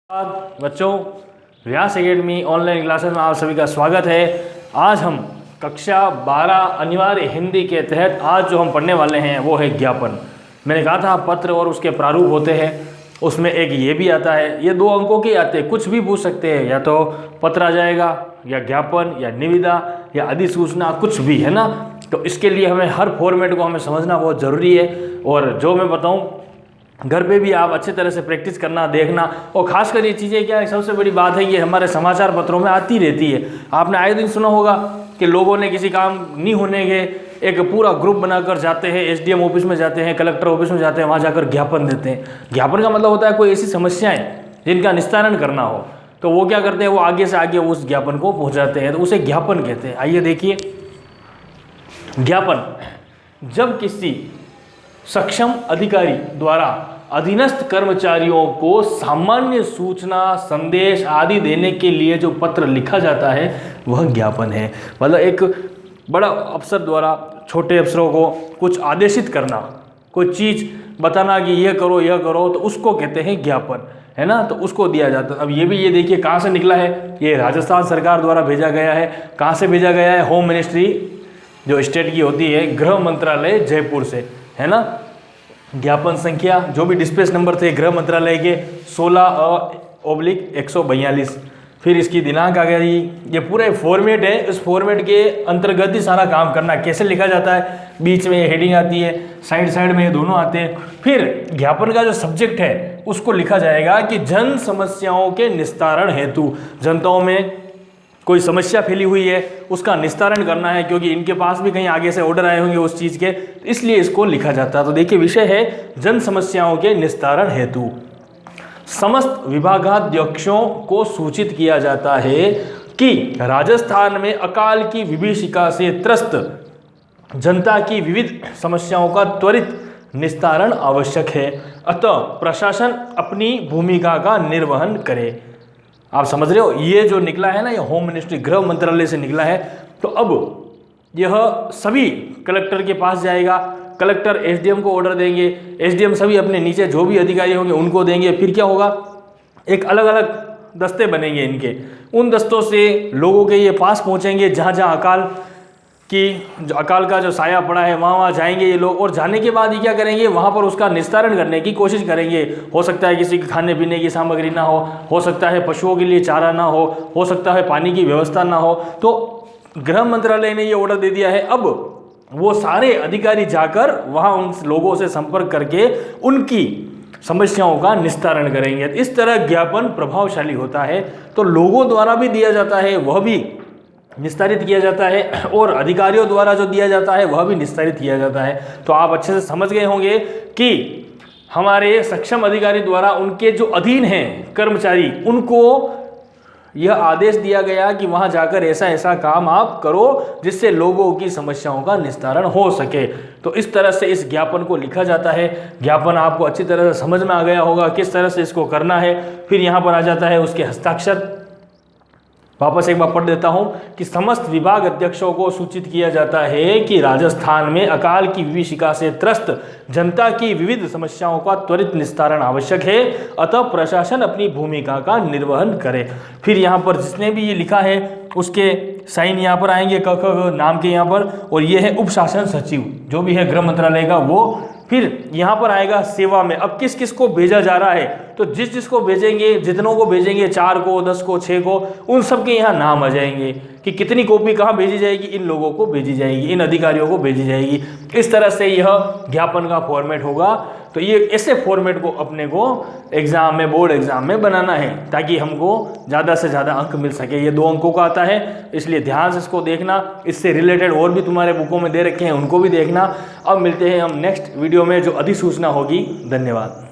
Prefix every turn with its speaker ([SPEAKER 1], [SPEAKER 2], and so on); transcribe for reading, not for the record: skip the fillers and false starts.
[SPEAKER 1] बच्चों, व्यास academy online classes में आप सभी का स्वागत है। आज हम कक्षा 12 अनिवार्य हिंदी के तहत आज जो हम पढ़ने वाले हैं वो है ज्ञापन। मैंने कहा था पत्र और उसके प्रारूप होते हैं, उसमें एक ये भी आता है, ये 2 अंकों के आते हैं, कुछ भी पूछ सकते हैं, या तो पत्र आ जाएगा या ज्ञापन या निविदा या अधिसूचना, कुछ भी, है ना। तो इसके लिए हमें हर फॉर्मेट को हमें समझना बहुत ज़रूरी है। और जो मैं बताऊँ घर पे भी आप अच्छी तरह से प्रैक्टिस करना, देखना। और खासकर ये चीज़ें क्या है, सबसे बड़ी बात है, ये हमारे समाचार पत्रों में आती रहती है। आपने आए दिन सुना होगा कि लोगों ने किसी काम नहीं होने के एक पूरा ग्रुप बनाकर जाते हैं, एसडीएम ऑफिस में जाते हैं, कलेक्टर ऑफिस में जाते हैं, वहाँ जाकर ज्ञापन देते हैं। ज्ञापन का मतलब होता है कोई ऐसी समस्याएं जिनका निस्तारण करना हो, तो वो क्या करते हैं, वो आगे से आगे उस ज्ञापन को पहुँचाते हैं, तो उसे ज्ञापन कहते हैं। आइए देखिए, ज्ञापन जब किसी सक्षम अधिकारी द्वारा अधीनस्थ कर्मचारियों को सामान्य सूचना, संदेश आदि देने के लिए जो पत्र लिखा जाता है वह ज्ञापन है। मतलब एक बड़ा अफसर द्वारा छोटे अफसरों को कुछ आदेशित करना, कोई चीज़ बताना कि यह करो, तो उसको कहते हैं ज्ञापन, है ना। तो उसको दिया जाता है। अब ये देखिए कहाँ से निकला है, ये राजस्थान सरकार द्वारा भेजा गया है। कहाँ से भेजा गया है? होम मिनिस्ट्री जो स्टेट की होती है, गृह मंत्रालय जयपुर से, है ना। ज्ञापन संख्या जो भी डिस्पेच नंबर थे गृह मंत्रालय के 16/142। फिर इसकी दिनांक आ गई। ये पूरा फॉर्मेट है, इस फॉर्मेट के अंतर्गत ही सारा काम करना। कैसे लिखा जाता है, बीच में ये हेडिंग आती है, साइड में ये दोनों आते हैं। फिर ज्ञापन का जो सब्जेक्ट है उसको लिखा जाएगा कि जन समस्याओं के निस्तारण हेतु, जनताओं में कोई समस्या फैली हुई है उसका निस्तारण करना है, क्योंकि इनके पास भी कहीं आगे से ऑर्डर आए होंगे उस चीज़ के, इसलिए इसको लिखा जाता है। तो देखिए विषय है जन समस्याओं के निस्तारण हेतु समस्त विभागाध्यक्षों को सूचित किया जाता है कि राजस्थान में अकाल की विभीषिका से त्रस्त जनता की विविध समस्याओं का त्वरित निस्तारण आवश्यक है, अतः प्रशासन अपनी भूमिका का निर्वहन करे। आप समझ रहे हो, ये जो निकला है ना, ये होम मिनिस्ट्री गृह मंत्रालय से निकला है। तो अब यह सभी कलेक्टर के पास जाएगा, कलेक्टर एसडीएम को ऑर्डर देंगे, एसडीएम सभी अपने नीचे जो भी अधिकारी होंगे उनको देंगे। फिर क्या होगा, एक अलग अलग दस्ते बनेंगे इनके, उन दस्तों से लोगों के ये पास पहुंचेंगे, जहाँ जहाँ अकाल का जो साया पड़ा है वहाँ जाएंगे ये लोग। और जाने के बाद ये क्या करेंगे, वहाँ पर उसका निस्तारण करने की कोशिश करेंगे। हो सकता है किसी के खाने पीने की सामग्री ना हो सकता है पशुओं के लिए चारा ना हो सकता है पानी की व्यवस्था ना हो। तो गृह मंत्रालय ने ये ऑर्डर दे दिया है। अब वो सारे अधिकारी जाकर वहाँ उन लोगों से संपर्क करके उनकी समस्याओं का निस्तारण करेंगे। इस तरह ज्ञापन प्रभावशाली होता है। तो लोगों द्वारा भी दिया जाता है, वह भी निस्तारित किया जाता है, और अधिकारियों द्वारा जो दिया जाता है वह भी निस्तारित किया जाता है। तो आप अच्छे से समझ गए होंगे कि हमारे सक्षम अधिकारी द्वारा उनके जो अधीन हैं कर्मचारी, उनको यह आदेश दिया गया कि वहां जाकर ऐसा ऐसा काम आप करो जिससे लोगों की समस्याओं का निस्तारण हो सके। तो इस तरह से इस ज्ञापन को लिखा जाता है। ज्ञापन आपको अच्छी तरह से समझ में आ गया होगा किस तरह से इसको करना है। फिर यहाँ पर आ जाता है उसके हस्ताक्षर। वापस एक बार पढ़ देता हूं कि समस्त विभाग अध्यक्षों को सूचित किया जाता है कि राजस्थान में अकाल की विभीषिका से त्रस्त जनता की विविध समस्याओं का त्वरित निस्तारण आवश्यक है, अतः प्रशासन अपनी भूमिका का निर्वहन करे। फिर यहाँ पर जिसने भी ये लिखा है उसके साइन यहाँ पर आएंगे, क नाम के यहाँ पर, और ये है उप शासन सचिव जो भी है गृह मंत्रालय का वो। फिर यहाँ पर आएगा सेवा में। अब किस किस को भेजा जा रहा है, तो जिसको भेजेंगे, जितनों को भेजेंगे, 4 को, 10 को, 6 को, उन सब के यहाँ नाम आ जाएंगे कि कितनी कॉपी कहाँ भेजी जाएगी, इन लोगों को भेजी जाएगी, इन अधिकारियों को भेजी जाएगी। इस तरह से यह ज्ञापन का फॉर्मेट होगा। तो ये ऐसे फॉर्मेट को अपने को एग्जाम में, बोर्ड एग्जाम में बनाना है ताकि हमको ज़्यादा से ज़्यादा अंक मिल सके। ये 2 अंकों का आता है, इसलिए ध्यान से इसको देखना। इससे रिलेटेड और भी तुम्हारे बुकों में दे रखे हैं, उनको भी देखना। अब मिलते हैं हम नेक्स्ट वीडियो में जो अधिसूचना होगी। धन्यवाद।